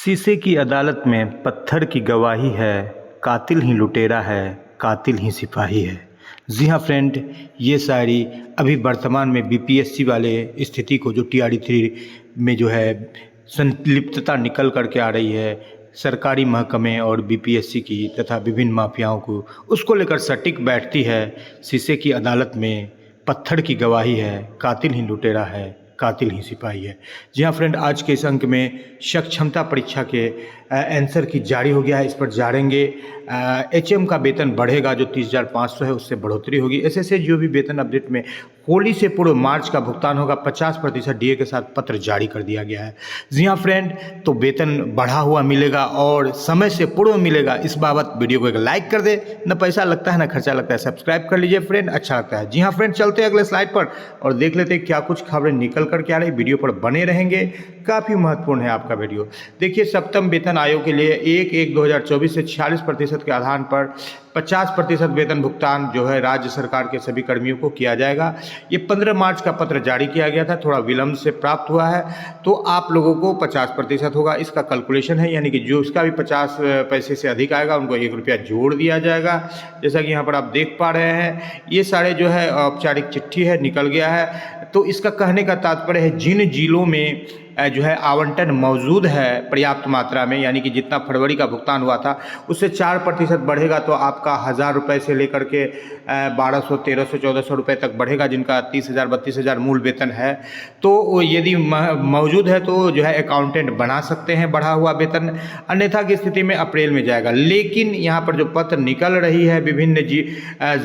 शीशे की अदालत में पत्थर की गवाही है, कातिल ही लुटेरा है, कातिल ही सिपाही है। जी हाँ फ्रेंड, ये शायरी अभी वर्तमान में बीपीएससी वाले स्थिति को जो टीआरडी 3 में जो है संलिप्तता निकल करके आ रही है सरकारी महकमे और बीपीएससी की तथा विभिन्न माफियाओं को, उसको लेकर सटीक बैठती है। शीशे की अदालत में पत्थर की गवाही है, कातिल ही लुटेरा है, कातिल ही सिपाही है। जी हाँ फ्रेंड, आज के इस अंक में सक्षमता परीक्षा के आंसर की जारी हो गया है, इस पर जानेंगे। एचएम का वेतन बढ़ेगा, जो 30,500 है उससे बढ़ोतरी होगी। एसएसए जो भी वेतन अपडेट में होली से पूर्व मार्च का भुगतान होगा, 50% डीए के साथ पत्र जारी कर दिया गया है। जी हाँ फ्रेंड, तो वेतन बढ़ा हुआ मिलेगा और समय से पूर्व मिलेगा। इस बाबत वीडियो को एक लाइक कर दे, न पैसा लगता है न खर्चा लगता है। सब्सक्राइब कर लीजिए फ्रेंड, अच्छा लगता है। जी हाँ फ्रेंड, चलते हैं अगले स्लाइड पर और देख लेते हैं क्या कुछ खबरें निकल कर के आ रही। वीडियो पर बने रहेंगे, काफ़ी महत्वपूर्ण है आपका वीडियो। देखिए, सप्तम वेतन आयोग के लिए 1/1/2024 से 46% के आधार पर 50% वेतन भुगतान जो है राज्य सरकार के सभी कर्मियों को किया जाएगा। ये 15 मार्च का पत्र जारी किया गया था, थोड़ा विलंब से प्राप्त हुआ है, तो आप लोगों को 50% होगा। इसका कैलकुलेशन है, यानी कि जो इसका भी 50 पैसे से अधिक आएगा उनको 1 रुपया जोड़ दिया जाएगा। जैसा कि यहाँ पर आप देख पा रहे हैं, ये सारे जो है औपचारिक चिट्ठी है, निकल गया है। तो इसका कहने का तात्पर्य है, जिन जिलों में जो है आवंटन मौजूद है पर्याप्त मात्रा में, यानी कि जितना फरवरी का भुगतान हुआ था उससे 4% बढ़ेगा, तो आपका 1,000 रुपये से लेकर के 1,200, 1,300, 1,400 रुपये तक बढ़ेगा। जिनका 30,000, 32,000 मूल वेतन है, तो यदि मौजूद है तो जो है अकाउंटेंट बना सकते हैं बढ़ा हुआ वेतन, अन्यथा की स्थिति में अप्रैल में जाएगा। लेकिन यहाँ पर जो पत्र निकल रही है विभिन्न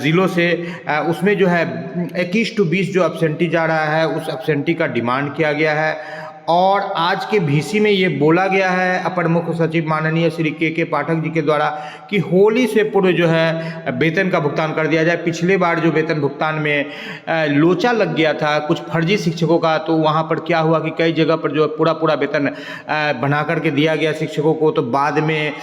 जिलों से, उसमें जो है 21-20 जो एब्सेंटी जा रहा है, उस एब्सेंटी का डिमांड किया गया है। और आज के भीसी में ये बोला गया है अपर मुख्य सचिव माननीय श्री के पाठक जी के द्वारा कि होली से पूर्व जो है वेतन का भुगतान कर दिया जाए। पिछले बार जो वेतन भुगतान में लोचा लग गया था कुछ फर्जी शिक्षकों का, तो वहाँ पर क्या हुआ कि कई जगह पर जो पूरा वेतन बना करके दिया गया शिक्षकों को, तो बाद में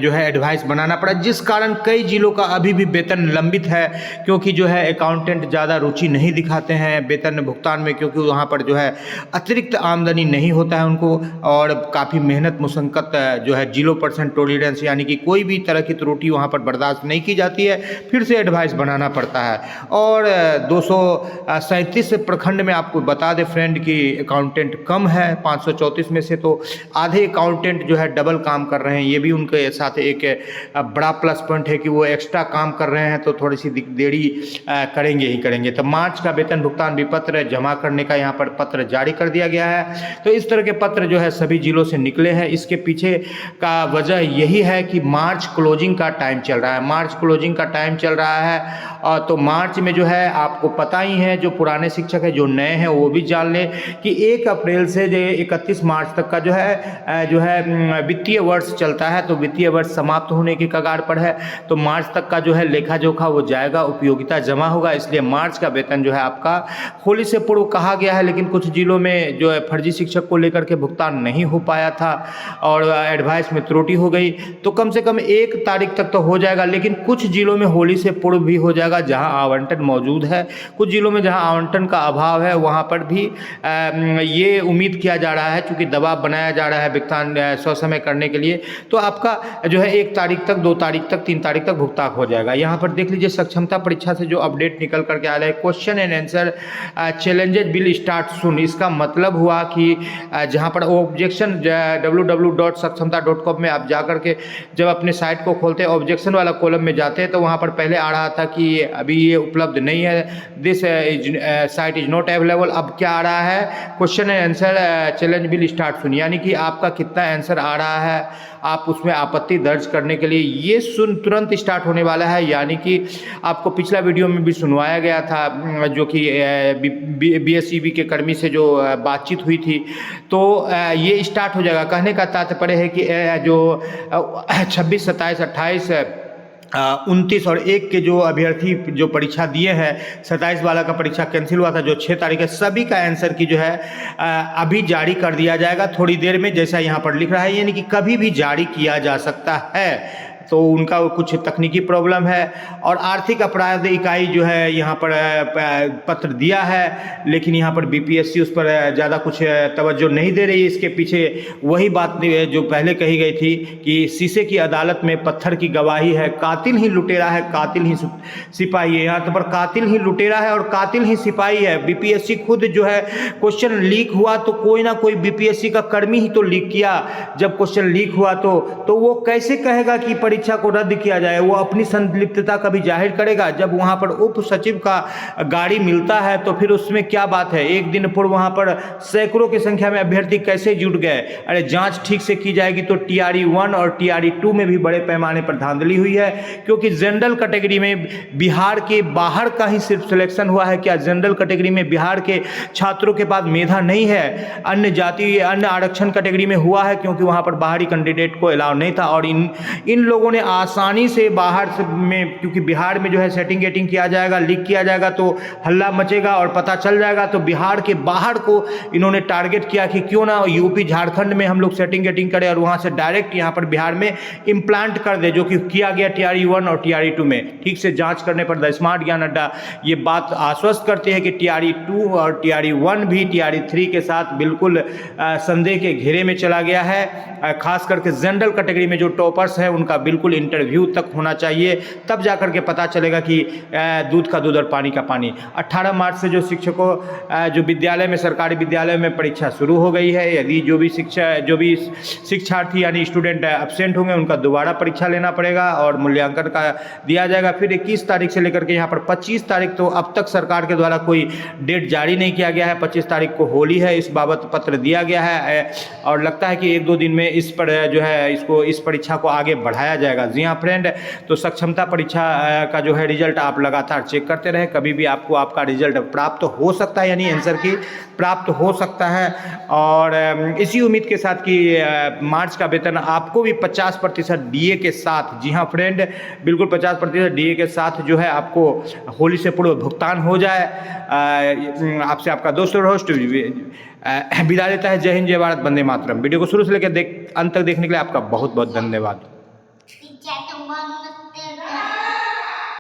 जो है एडवाइस बनाना पड़ा, जिस कारण कई जिलों का अभी भी वेतन लंबित है, क्योंकि जो है अकाउंटेंट ज़्यादा रुचि नहीं दिखाते हैं वेतन भुगतान में, क्योंकि वहाँ पर जो है अतिरिक्त आमदनी नहीं होता है उनको, और काफ़ी मेहनत मुशक्कत जो है 0% टॉलरेंस, यानी कि कोई भी तरह की त्रुटि वहाँ पर बर्दाश्त नहीं की जाती है, फिर से एडवाइस बनाना पड़ता है। और 237 प्रखंड में आपको बता दें फ्रेंड कि अकाउंटेंट कम है, 534 में से तो आधे अकाउंटेंट जो है डबल काम कर रहे हैं। ये भी उनके साथ एक बड़ा प्लस पॉइंट है कि वो एक्स्ट्रा काम कर रहे हैं, तो थोड़ी सी देरी करेंगे ही करेंगे। तो मार्च का वेतन भुगतान विपत्र जमा करने का यहाँ पर पत्र जारी कर दिया गया है। तो इस तरह के पत्र जो है सभी जिलों से निकले हैं। इसके पीछे का वजह यही है कि मार्च क्लोजिंग का टाइम चल रहा है, मार्च क्लोजिंग का टाइम चल रहा है। और तो मार्च में जो है आपको पता ही है, जो पुराने शिक्षक है जो नए हैं वो भी जान लें कि 1 अप्रैल से 31 मार्च तक का जो है वित्तीय वर्ष चलता है, तो वित्तीय वर्ष समाप्त होने की कगार पर है। तो मार्च तक का जो है लेखा जोखा वो जाएगा, उपयोगिता जमा होगा, इसलिए मार्च का वेतन जो है आपका होली से पूर्व कहा गया है। लेकिन कुछ जिलों में जो है फर्जी शिक्षक को लेकर के भुगतान नहीं हो पाया था और एडवाइस में त्रुटि हो गई, तो कम से कम 1 तारीख तक तो हो जाएगा। लेकिन कुछ जिलों में होली से पूर्व भी हो जाएगा जहां आवंटन मौजूद है, कुछ जिलों में जहां आवंटन का अभाव है वहां पर भी ये उम्मीद किया जा रहा है, चूंकि दबाव बनाया जा रहा है भुगतान ससमय करने के लिए, तो आपका जो है 1 तारीख तक, 2 तारीख तक, 3 तारीख तक भुगतान हो जाएगा। यहाँ पर देख लीजिए सक्षमता परीक्षा से जो अपडेट निकल करके आ रहा है, question and answer challenges will start सून। इसका मतलब हुआ कि जहां पर ऑब्जेक्शन www.saksamta.com में आप जाकर के जब अपने साइट को खोलते हैं, ऑब्जेक्शन वाला कॉलम में जाते हैं, तो वहां पर पहले आ रहा था कि अभी ये उपलब्ध नहीं है, this site is not available. अब क्या आ रहा है, question and answer challenge will start सून, यानी कि आपका कितना आंसर आ रहा है, आप उसमें आपत्ति दर्ज करने के लिए ये तुरंत स्टार्ट होने वाला है। यानी कि आपको पिछला वीडियो में भी सुनवाया गया था, जो कि बीएसईबी के कर्मी से जो बातचीत हुई थी, तो ये स्टार्ट हो जाएगा। कहने का तात्पर्य है कि जो 26, 27, 28, 29 और 1 के जो अभ्यर्थी जो परीक्षा दिए हैं, 27 वाला का परीक्षा कैंसिल हुआ था जो 6 तारीख है, सभी का आंसर की जो है अभी जारी कर दिया जाएगा थोड़ी देर में, जैसा यहाँ पर लिख रहा है, यानी कि कभी भी जारी किया जा सकता है। तो उनका कुछ तकनीकी प्रॉब्लम है। और आर्थिक अपराध इकाई जो है यहाँ पर पत्र दिया है, लेकिन यहाँ पर बीपीएससी उस पर ज़्यादा कुछ तवज्जो नहीं दे रही है। इसके पीछे वही बात जो पहले कही गई थी कि शीशे की अदालत में पत्थर की गवाही है, कातिल ही लुटेरा है, कातिल ही सिपाही है। यहाँ पर कातिल ही लुटेरा है और कातिल ही सिपाही है। बीपीएससी खुद जो है क्वेश्चन लीक हुआ तो कोई ना कोई बीपीएससी का कर्मी ही तो लीक किया। जब क्वेश्चन लीक हुआ तो वो कैसे कहेगा कि परीक्षा को रद्द किया जाए? वो अपनी संलिप्तता कभी जाहिर करेगा? जब वहाँ पर उप सचिव का गाड़ी मिलता है तो फिर उसमें क्या बात है? एक दिन पूर्व वहाँ पर सैकड़ों की संख्या में अभ्यर्थी कैसे जुट गए? अरे जांच ठीक से की जाएगी तो टीआरई 1 और टीआरई 2 में भी बड़े पैमाने पर धांधली हुई है, क्योंकि जनरल कैटेगरी में बिहार के बाहर का ही सिर्फ सिलेक्शन हुआ है। क्या जनरल कैटेगरी में बिहार के छात्रों के पास मेधा नहीं है? अन्य जाति अन्य आरक्षण कैटेगरी में हुआ है, क्योंकि वहाँ पर बाहरी कैंडिडेट को अलाउ नहीं था। और इन लोगों ने आसानी से बाहर में, क्योंकि बिहार में जो है सेटिंग गेटिंग किया जाएगा, लीक किया जाएगा तो हल्ला मचेगा और पता चल जाएगा, तो बिहार के बाहर को इन्होंने टारगेट किया कि क्यों ना यूपी झारखंड में हम लोग सेटिंग गेटिंग करें और वहाँ से डायरेक्ट यहाँ पर बिहार में इम्प्लांट कर दे, जो कि किया गया टीआरई 1 और टीआरई 2 में। ठीक से जांच करने पर द स्मार्ट ज्ञान अड्डा ये बात आश्वस्त करते हैं कि टीआरई 2 और टीआरई 1 भी टीआरई 3 के साथ बिल्कुल संदेह के घेरे में चला गया है। खास करके जनरल कैटेगरी में जो टॉपर्स हैं उनका बिल्कुल इंटरव्यू तक होना चाहिए, तब जाकर के पता चलेगा कि दूध का दूध और पानी का पानी। 18 मार्च से जो शिक्षकों जो विद्यालय में, सरकारी विद्यालय में परीक्षा शुरू हो गई है। यदि जो भी शिक्षार्थी यानी स्टूडेंट एब्सेंट होंगे उनका दोबारा परीक्षा लेना पड़ेगा और मूल्यांकन का दिया जाएगा। फिर 21 तारीख से लेकर के यहाँ पर 25 तारीख, तो अब तक सरकार के द्वारा कोई डेट जारी नहीं किया गया है। 25 तारीख को होली है, इस बाबत पत्र दिया गया है और लगता है कि 1-2 दिन में इस पर जो है इस परीक्षा को आगे बढ़ाया जाएगा। जी हाँ फ्रेंड, तो सक्षमता परीक्षा का जो है रिजल्ट आप लगातार चेक करते रहे, कभी भी आपको आपका रिजल्ट प्राप्त हो सकता है, यानी आंसर की प्राप्त हो सकता है। और इसी उम्मीद के साथ कि मार्च का वेतन आपको भी 50% डीए के साथ, जी हाँ फ्रेंड, बिल्कुल 50% डीए के साथ जो है आपको होली से पूर्व भुगतान हो जाए। आपसे आपका दोस्त और होस्ट विदा लेता है। जय हिंद, जय भारत, वंदे मातरम। वीडियो को शुरू से लेकर अंत तक देखने के लिए आपका बहुत बहुत धन्यवाद।